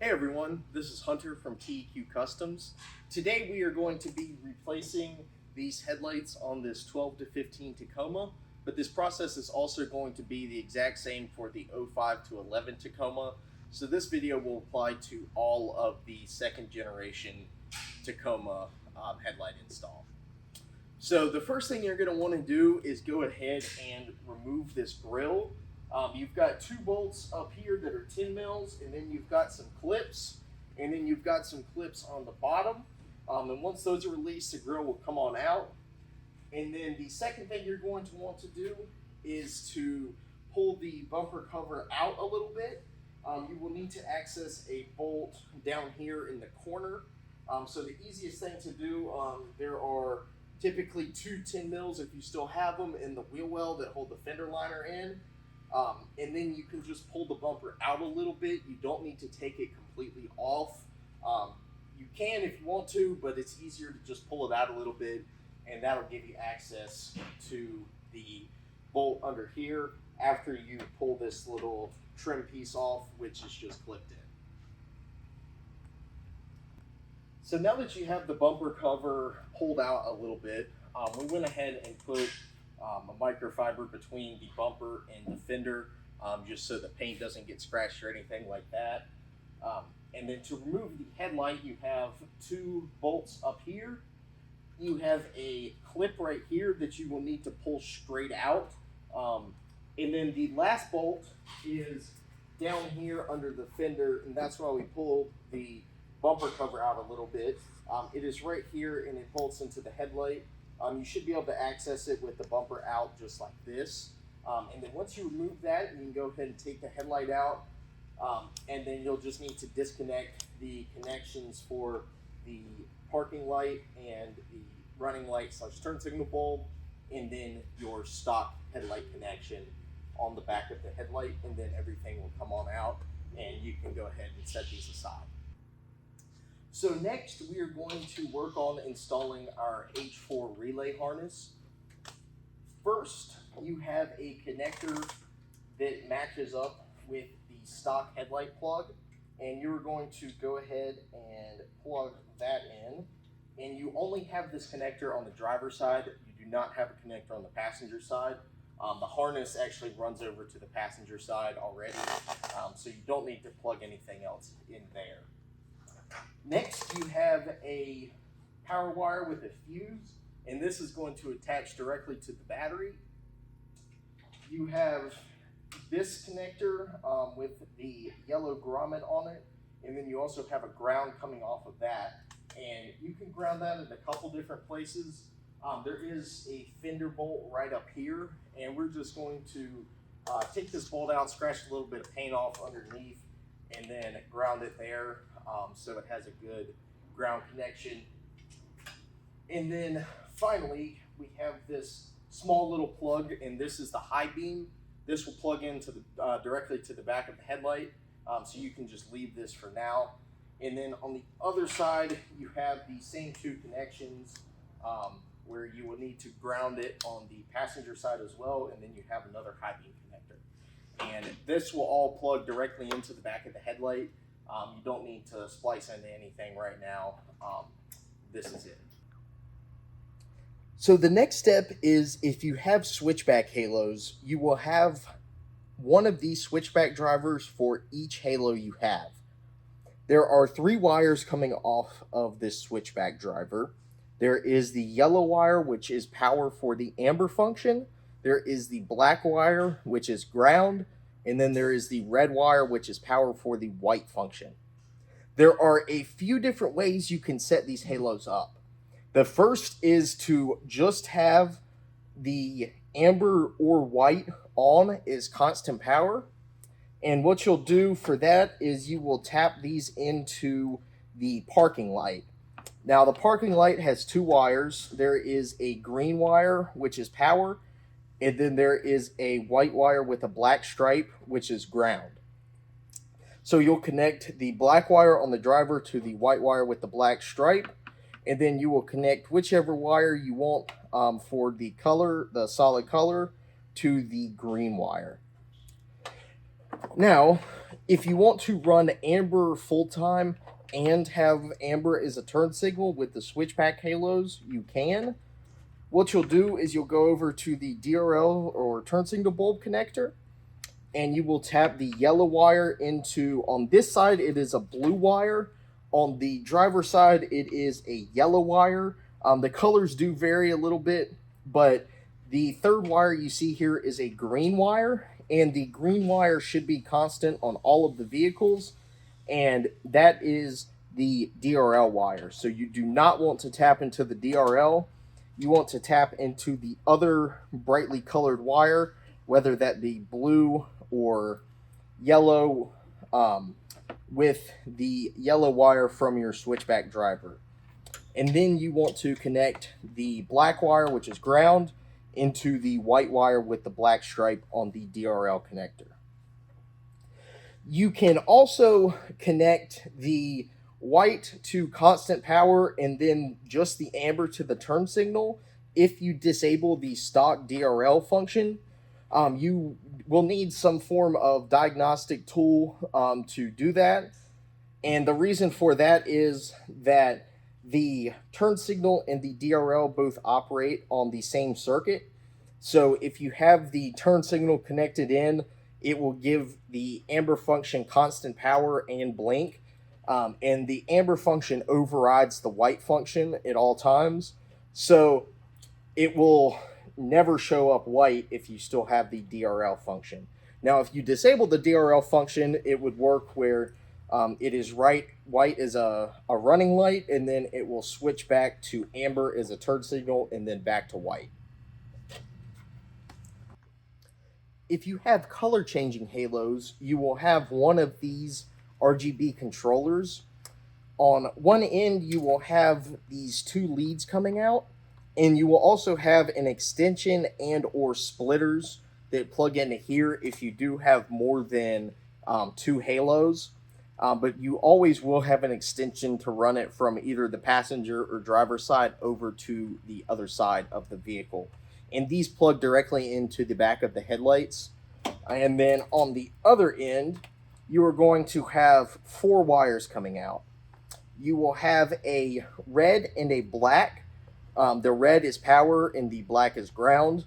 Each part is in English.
Hey everyone, this is Hunter from TEQ Customs. Today we are going to be replacing these headlights on this 12 to 15 Tacoma, but this process is also going to be the exact same for the 05 to 11 Tacoma. So this video will apply to all of the second generation Tacoma headlight install. So the first thing you're going to want to do is go ahead and remove this grill. You've got two bolts up here that are 10 mils, and then you've got some clips, and then you've got some clips on the bottom. And once those are released, the grill will come on out. And then the second thing you're going to want to do is to pull the bumper cover out a little bit. You will need to access a bolt down here in the corner. So the easiest thing to do, there are typically two 10 mils if you still have them in the wheel well that hold the fender liner in. And then you can just pull the bumper out a little bit. You don't need to take it completely off. You can if you want to, but it's easier to just pull it out a little bit, and that'll give you access to the bolt under here after you pull this little trim piece off, which is just clipped in. So now that you have the bumper cover pulled out a little bit, we went ahead and put a microfiber between the bumper and the fender, just so the paint doesn't get scratched or anything like that. And then to remove the headlight, you have two bolts up here. You have a clip right here that you will need to pull straight out. And then the last bolt is down here under the fender, and that's why we pulled the bumper cover out a little bit. It is right here, and it bolts into the headlight. You should be able to access it with the bumper out just like this. And then once you remove that, you can go ahead and take the headlight out. And then you'll just need to disconnect the connections for the parking light and the running light / turn signal bulb, and then your stock headlight connection on the back of the headlight, and then everything will come on out and you can go ahead and set these aside. So next we are going to work on installing our H4 relay harness. First, you have a connector that matches up with the stock headlight plug, and you're going to go ahead and plug that in. And you only have this connector on the driver's side. You do not have a connector on the passenger side. The harness actually runs over to the passenger side already, so you don't need to plug anything else in there. Next, you have a power wire with a fuse, and this is going to attach directly to the battery. You have this connector with the yellow grommet on it, and then you also have a ground coming off of that, and you can ground that in a couple different places. There is a fender bolt right up here, and we're just going to take this bolt out, scratch a little bit of paint off underneath, and then ground it there so it has a good ground connection. And then finally, we have this small little plug, and this is the high beam. This will plug into the directly to the back of the headlight, so you can just leave this for now. And then on the other side, you have the same two connections where you will need to ground it on the passenger side as well, and then you have another high beam connector. And this will all plug directly into the back of the headlight. You don't need to splice into anything right now. This is it. So the next step is, if you have switchback halos, you will have one of these switchback drivers for each halo you have. There are 3 wires coming off of this switchback driver. There is the yellow wire, which is power for the amber function. There is the black wire, which is ground. And then there is the red wire, which is power for the white function. There are a few different ways you can set these halos up. The first is to just have the amber or white on as constant power. And what you'll do for that is you will tap these into the parking light. Now the parking light has 2 wires. There is a green wire, which is power, and then there is a white wire with a black stripe, which is ground. So you'll connect the black wire on the driver to the white wire with the black stripe, and then you will connect whichever wire you want for the color, the solid color, to the green wire. Now, If you want to run amber full-time and have amber as a turn signal with the switchback halos, you can. What you'll do is you'll go over to the DRL or turn signal bulb connector, and you will tap the yellow wire into, on this side it is a blue wire, on the driver side it is a yellow wire. The colors do vary a little bit, but the third wire you see here is a green wire, and the green wire should be constant on all of the vehicles, and that is the DRL wire. So you do not want to tap into the DRL. You want to tap into the other brightly colored wire, whether that be blue or yellow, with the yellow wire from your switchback driver. And then you want to connect the black wire, which is ground, into the white wire with the black stripe on the DRL connector. You can also connect the white to constant power and then just the amber to the turn signal if you disable the stock DRL function. You will need some form of diagnostic tool to do that. And the reason for that is that the turn signal and the DRL both operate on the same circuit. So if you have the turn signal connected in, it will give the amber function constant power and blink. And the amber function overrides the white function at all times. So it will never show up white if you still have the DRL function. Now, if you disable the DRL function, it would work where it is white as a running light, and then it will switch back to amber as a turn signal, and then back to white. If you have color changing halos, you will have one of these RGB controllers. On one end, you will have these two leads coming out, and you will also have an extension and or splitters that plug into here if you do have more than two halos. But you always will have an extension to run it from either the passenger or driver side over to the other side of the vehicle. And these plug directly into the back of the headlights. And then on the other end, you are going to have four wires coming out. You will have a red and a black. The red is power and the black is ground.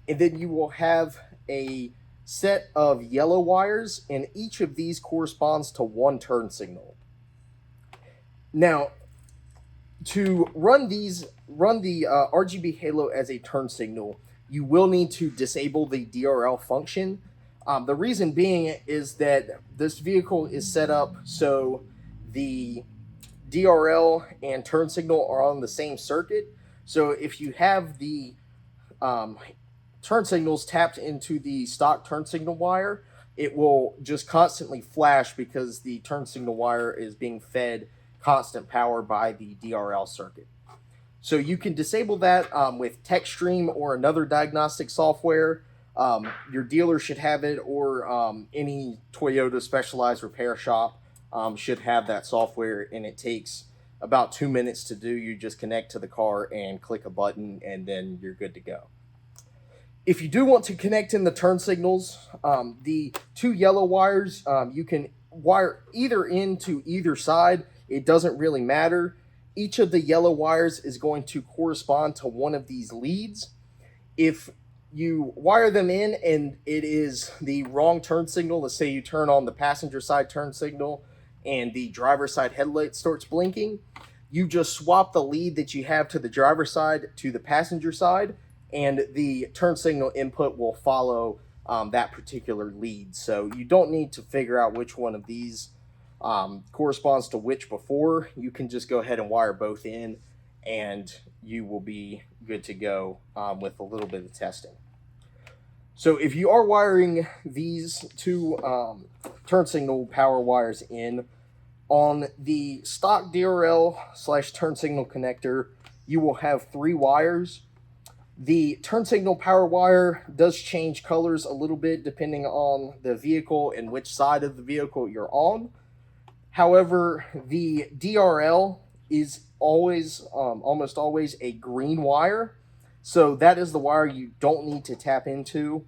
And then you will have a set of yellow wires, and each of these corresponds to one turn signal. Now, to run the RGB halo as a turn signal, you will need to disable the DRL function. The reason being is that this vehicle is set up so the DRL and turn signal are on the same circuit. So if you have the turn signals tapped into the stock turn signal wire, it will just constantly flash because the turn signal wire is being fed constant power by the DRL circuit. So you can disable that with TechStream or another diagnostic software. Your dealer should have it, or any Toyota specialized repair shop should have that software, and it takes about 2 minutes to do. You just connect to the car and click a button, and then you're good to go. If you do want to connect in the turn signals, the two yellow wires, you can wire either into either side. It doesn't really matter. Each of the yellow wires is going to correspond to one of these leads. If you wire them in and it is the wrong turn signal, let's say you turn on the passenger side turn signal and the driver side headlight starts blinking, you just swap the lead that you have to the driver side to the passenger side, and the turn signal input will follow that particular lead. So you don't need to figure out which one of these corresponds to which before. You can just go ahead and wire both in, and you will be good to go with a little bit of testing. So if you are wiring these two turn signal power wires in, on the stock DRL/turn signal connector, you will have three wires. The turn signal power wire does change colors a little bit depending on the vehicle and which side of the vehicle you're on. However, the DRL is always, almost always, a green wire. So that is the wire you don't need to tap into.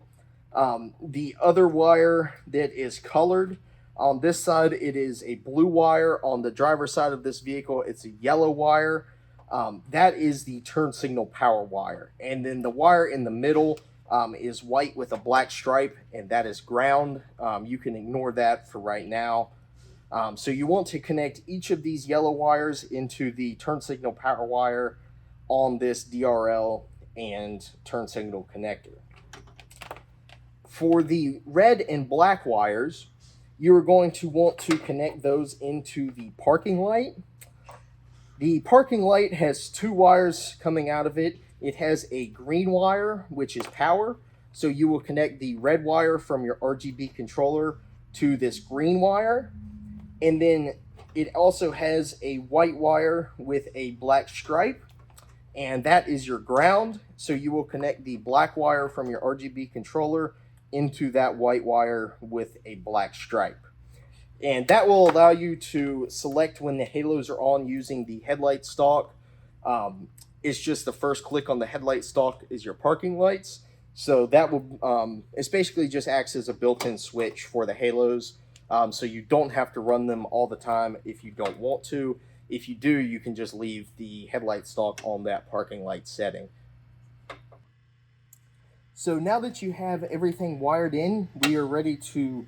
The other wire that is colored On this side, it is a blue wire. On the driver's side of this vehicle, it's a yellow wire. That is the turn signal power wire. And then the wire in the middle is white with a black stripe, and that is ground. You can ignore that for right now. So you want to connect each of these yellow wires into the turn signal power wire on this DRL and turn signal connector. For the red and black wires, you are going to want to connect those into the parking light. The parking light has two wires coming out of it. It has a green wire, which is power. So you will connect the red wire from your RGB controller to this green wire. And then it also has a white wire with a black stripe, and that is your ground. So you will connect the black wire from your RGB controller into that white wire with a black stripe. And that will allow you to select when the halos are on using the headlight stalk. It's just the first click on the headlight stalk is your parking lights. So that will, it's basically just acts as a built-in switch for the halos. So you don't have to run them all the time if you don't want to. If you do, you can just leave the headlight stalk on that parking light setting. So now that you have everything wired in, we are ready to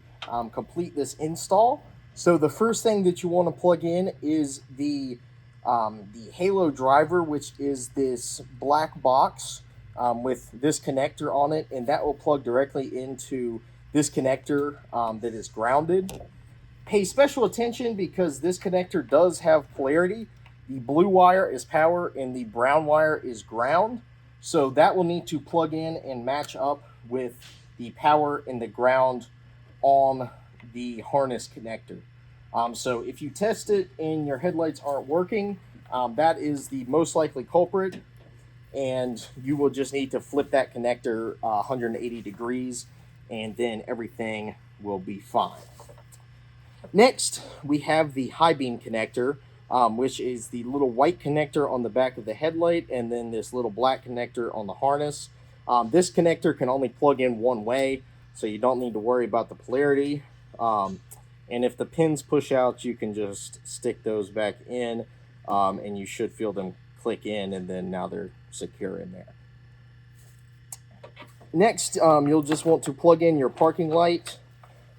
complete this install. So the first thing that you want to plug in is the Halo driver, which is this black box with this connector on it, and that will plug directly into this connector that is grounded. Pay special attention because this connector does have polarity. The blue wire is power and the brown wire is ground. So that will need to plug in and match up with the power and the ground on the harness connector. So if you test it and your headlights aren't working, that is the most likely culprit. And you will just need to flip that connector 180 degrees and then everything will be fine. Next, we have the high beam connector, which is the little white connector on the back of the headlight and then this little black connector on the harness. This connector can only plug in one way, so you don't need to worry about the polarity. And if the pins push out, you can just stick those back in, and you should feel them click in, and then now they're secure in there. Next, you'll just want to plug in your parking light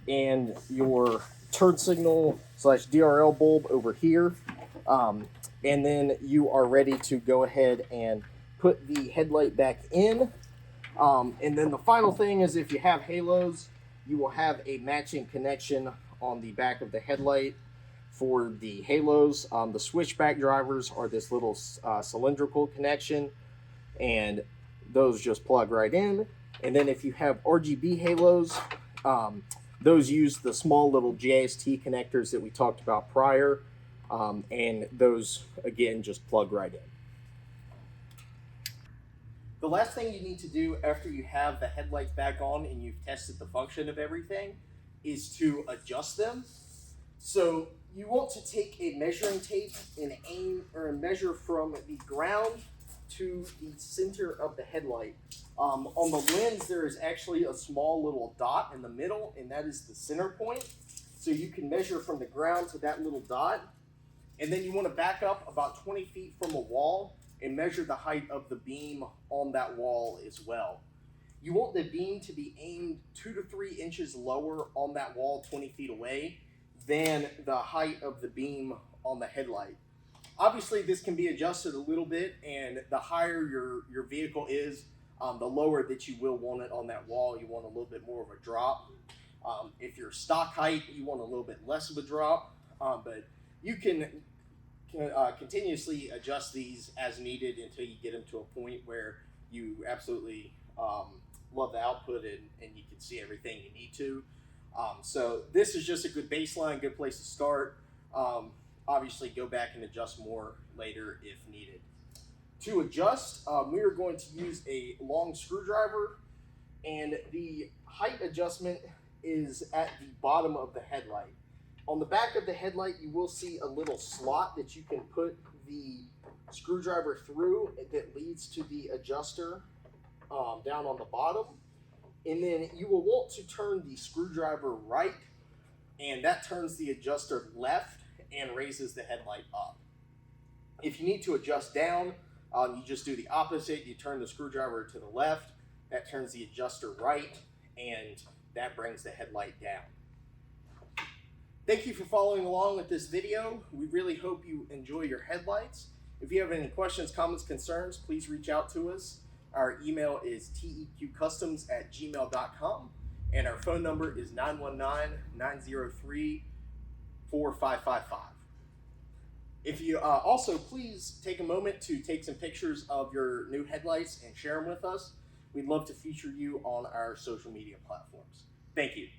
and your turn signal / DRL bulb over here. And then you are ready to go ahead and put the headlight back in. And then the final thing is if you have halos, you will have a matching connection on the back of the headlight for the halos. The switchback drivers are this little cylindrical connection, and those just plug right in. And then if you have RGB halos, those use the small little JST connectors that we talked about prior, and those, again, just plug right in. The last thing you need to do after you have the headlights back on and you've tested the function of everything is to adjust them. So you want to take a measuring tape and aim or measure from the ground to the center of the headlight. On the lens, there is actually a small little dot in the middle, and that is the center point. So you can measure from the ground to that little dot. And then you want to back up about 20 feet from a wall and measure the height of the beam on that wall as well. You want the beam to be aimed 2 to 3 inches lower on that wall 20 feet away than the height of the beam on the headlight. Obviously, this can be adjusted a little bit, and the higher your vehicle is, the lower that you will want it on that wall. You want a little bit more of a drop. If you're stock height, you want a little bit less of a drop, but you can continuously adjust these as needed until you get them to a point where you absolutely love the output and you can see everything you need to. So this is just a good baseline, good place to start. Obviously, go back and adjust more later if needed. To adjust, we are going to use a long screwdriver, and the height adjustment is at the bottom of the headlight. On the back of the headlight, you will see a little slot that you can put the screwdriver through that leads to the adjuster down on the bottom. And then you will want to turn the screwdriver right and that turns the adjuster left and raises the headlight up. If you need to adjust down, you just do the opposite. You turn the screwdriver to the left, that turns the adjuster right, and that brings the headlight down. Thank you for following along with this video. We really hope you enjoy your headlights. If you have any questions, comments, concerns, please reach out to us. Our email is teqcustoms@gmail.com, and our phone number is 919-903-4555. If you also, please take a moment to take some pictures of your new headlights and share them with us. We'd love to feature you on our social media platforms. Thank you.